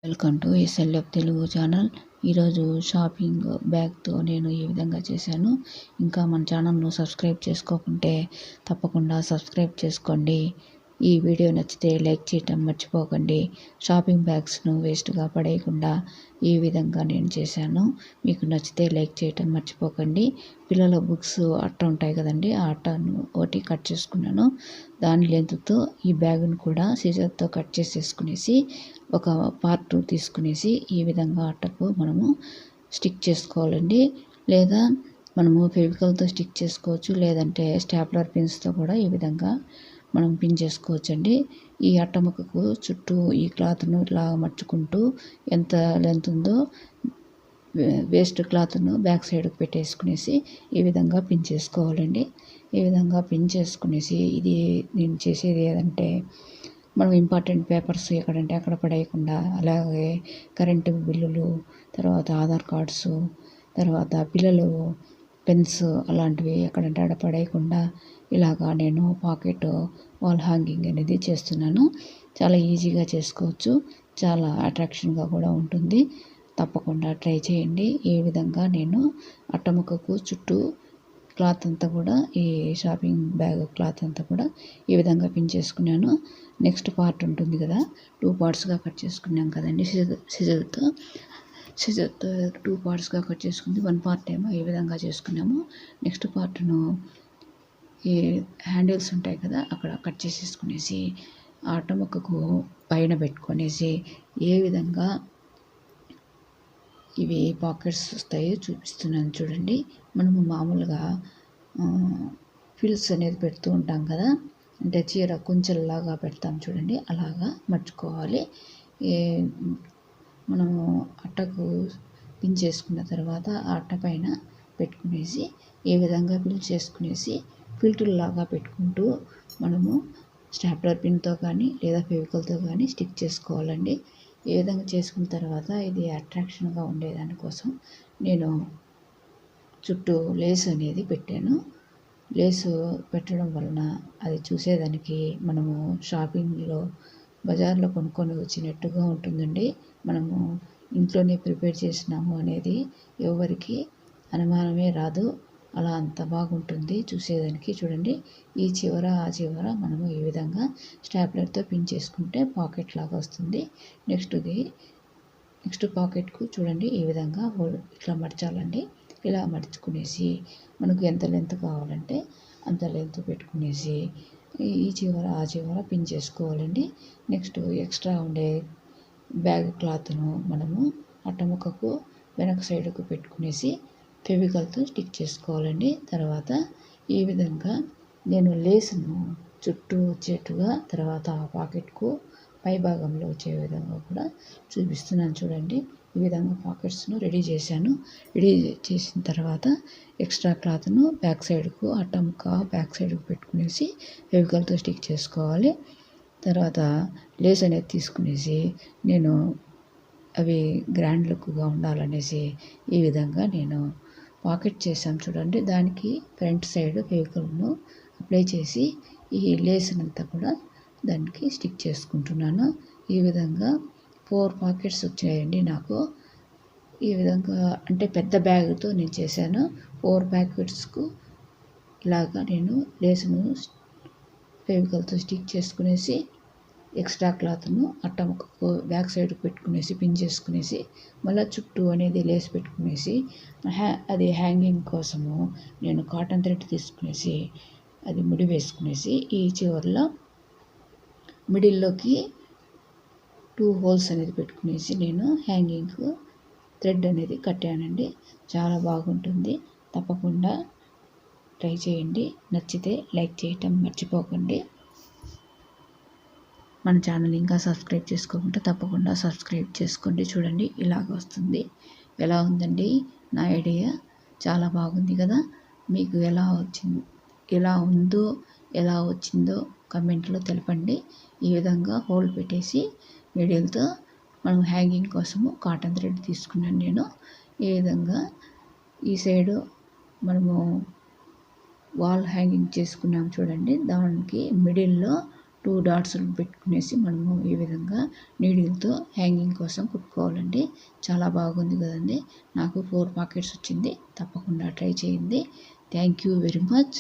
Welcome to SLF Telugu channel. ఈరోజు shopping బ్యాగ్తో నేను ఈ విధంగా చేశాను. ఇంకా మన ఛానల్ను సబ్స్క్రైబ్ చేసుకోకుంటే తప్పకుండా సబ్స్క్రైబ్ చేసుకోండి. ఈ వీడియో నచ్చితే లైక్ చేయటం మర్చిపోకండి. షాపింగ్ బ్యాగ్స్ను వేస్ట్గా పడేయకుండా ఈ విధంగా నేను చేశాను. మీకు నచ్చితే లైక్ చేయటం మర్చిపోకండి. పిల్లల బుక్స్ అట్ట ఉంటాయి కదండి, ఆ అట్టను ఒకటి కట్ చేసుకున్నాను. దాని లెంత్తో ఈ బ్యాగును కూడా సీజర్తో కట్ చేసేసుకునేసి ఒక పార్ట్ తీసుకునేసి ఈ విధంగా అట్టకు మనము స్టిక్ చేసుకోవాలండి. లేదా మనము ఫెవికల్తో స్టిక్ చేసుకోవచ్చు, లేదంటే స్టాప్లర్ పిన్స్తో కూడా ఈ విధంగా మనం పిన్ చేసుకోవచ్చు అండి. ఈ అట్ట ముక్కకు చుట్టూ ఈ క్లాత్ను ఇలా మర్చుకుంటూ ఎంత లెంత్ ఉందో వేస్ట్ క్లాత్ను బ్యాక్ సైడ్కి పెట్టేసుకునేసి ఈ విధంగా పిన్ చేసుకోవాలండి. ఈ విధంగా పిన్ చేసుకునేసి ఇది నేను చేసేది ఏదంటే, మనం ఇంపార్టెంట్ పేపర్స్ ఎక్కడంటే అక్కడ పడేయకుండా, అలాగే కరెంటు బిల్లులు, తర్వాత ఆధార్ కార్డ్స్, తర్వాత పిల్లలు పెన్స్ అలాంటివి ఎక్కడంటే అక్కడ పడేయకుండా ఇలాగా నేను పాకెట్ వాల్ హ్యాంగింగ్ అనేది చేస్తున్నాను. చాలా ఈజీగా చేసుకోవచ్చు, చాలా అట్రాక్షన్గా కూడా ఉంటుంది. తప్పకుండా ట్రై చేయండి. ఈ విధంగా నేను అట్టముక్కకు చుట్టూ క్లాత్ అంతా కూడా, ఈ షాపింగ్ బ్యాగ్ క్లాత్ అంతా కూడా ఈ విధంగా పిన్ చేసుకున్నాను. నెక్స్ట్ పార్ట్ ఉంటుంది కదా, 2 పార్ట్స్గా కట్ చేసుకున్నాం కదండి సిజర్తో 2 పార్ట్స్గా కట్ చేసుకుంది. 1 పార్ట్ ఏమో ఈ విధంగా చేసుకున్నాము. నెక్స్ట్ పార్ట్ను ఈ హ్యాండిల్స్ ఉంటాయి కదా, అక్కడ కట్ చేసేసుకునేసి ఆ అట్టముక్కకు పైన పెట్టుకొనేసి ఏ విధంగా ఇవి పాకెట్స్ వస్తాయో చూపిస్తున్నాను చూడండి. మనము మామూలుగా ఫిల్స్ అనేది పెడుతూ ఉంటాం కదా, అంటే చీర కుంచెల్లాగా పెడతాం చూడండి, అలాగా మర్చుకోవాలి. మనము అట్టకు పిన్ చేసుకున్న తర్వాత ఆ అట్ట పైన పెట్టుకునేసి ఈ విధంగా పిన్ చేసుకునేసి ఫిల్టర్లాగా పెట్టుకుంటూ మనము స్టాప్లర్ పిన్తో కానీ లేదా ఫెవికల్తో కానీ స్టిక్ చేసుకోవాలండి. ఈ విధంగా చేసుకున్న తర్వాత ఇది అట్రాక్షన్గా ఉండేదానికోసం నేను చుట్టూ లేస్ అనేది పెట్టాను. లేసు పెట్టడం వలన అది చూసేదానికి మనము షాపింగ్లో బజార్లో కొనుక్కొని వచ్చినట్టుగా ఉంటుందండి. మనము ఇంట్లోనే ప్రిపేర్ చేసినాము అనేది ఎవరికి అనుమానమే రాదు. అలా అంత బాగుంటుంది చూసేదానికి. చూడండి, ఈ చివర ఆ చివర మనము ఈ విధంగా స్టాప్లర్తో పిన్ చేసుకుంటే పాకెట్ లాగా వస్తుంది. నెక్స్ట్ పాకెట్కు చూడండి ఈ విధంగా ఇట్లా మడచాలండి. ఇలా మడుచుకునేసి మనకు ఎంత లెంత్ కావాలంటే అంత లెంత్ పెట్టుకునేసి ఈ చివర ఆ చివర పిన్ చేసుకోవాలండి. నెక్స్ట్ ఎక్స్ట్రా ఉండే బ్యాగ్ క్లాత్ను మనము అట్టముక్కకు వెనక సైడ్కు పెట్టుకునేసి ఫెవికల్తో స్టిక్ చేసుకోవాలండి. తర్వాత ఈ విధంగా నేను లేసును చుట్టూ వచ్చేట్టుగా, తర్వాత ఆ పాకెట్కు పై భాగంలో వచ్చే విధంగా కూడా చూపిస్తున్నాను చూడండి. ఈ విధంగా పాకెట్స్ను రెడీ చేశాను. రెడీ చేసిన తర్వాత ఎక్స్ట్రా క్లాత్ను బ్యాక్ సైడ్కు అట్టముక్క బ్యాక్ సైడ్కు పెట్టుకునేసి ఫెవికల్తో స్టిక్ చేసుకోవాలి. తర్వాత లేస్ అనేది తీసుకునేసి నేను అవి గ్రాండ్ లుక్గా ఉండాలనేసి ఈ విధంగా నేను పాకెట్ చేశాను చూడండి. దానికి ఫ్రంట్ సైడ్ ఫెవికల్ను అప్లై చేసి ఈ లేస్నంతా కూడా దానికి స్టిక్ చేసుకుంటున్నాను. ఈ విధంగా 4 పాకెట్స్ వచ్చాయండి నాకు. ఈ విధంగా అంటే పెద్ద బ్యాగ్తో నేను చేశాను. 4 ప్యాకెట్స్కు ఇలాగా నేను లేసును ఫెవికల్తో స్టిక్ చేసుకునేసి ఎక్స్ట్రా క్లాత్ను అట్టముక్కకు బ్యాక్ సైడ్ పెట్టుకునేసి పిన్ చేసుకునేసి మళ్ళీ చుట్టూ అనేది లేస్ పెట్టుకునేసి అది హ్యాంగింగ్ కోసము నేను కాటన్ థ్రెడ్ తీసుకునేసి అది ముడి వేసుకునేసి ఈ చివర్లో మిడిల్లోకి 2 హోల్స్ అనేది పెట్టుకునేసి నేను హ్యాంగింగ్ థ్రెడ్ అనేది కట్టానండి. చాలా బాగుంటుంది. తప్పకుండా ట్రై చేయండి. నచ్చితే లైక్ చేయటం మర్చిపోకండి. మన ఛానల్ ఇంకా సబ్స్క్రైబ్ చేసుకోకుంటే తప్పకుండా సబ్స్క్రైబ్ చేసుకోండి. చూడండి, ఇలాగ వస్తుంది. ఎలా ఉందండి నా ఐడియా? చాలా బాగుంది కదా. మీకు ఎలా వచ్చిందో కమెంట్లో తెలపండి. ఈ విధంగా హోల్ పెట్టేసి మిడిల్తో మనం హ్యాంగింగ్ కోసము కాటన్ థ్రెడ్ తీసుకున్నాను నేను. ఈ విధంగా ఈ సైడు మనము వాల్ హ్యాంగింగ్ చేసుకున్నాం చూడండి, దానికి మిడిల్లో 2 డాట్స్ పెట్టుకునేసి మనము ఈ విధంగా నీడిల్తో హ్యాంగింగ్ కోసం కుట్టుకోవాలండి. చాలా బాగుంది కదండి. నాకు 4 పాకెట్స్ వచ్చింది. తప్పకుండా ట్రై చేయండి. Thank you very much.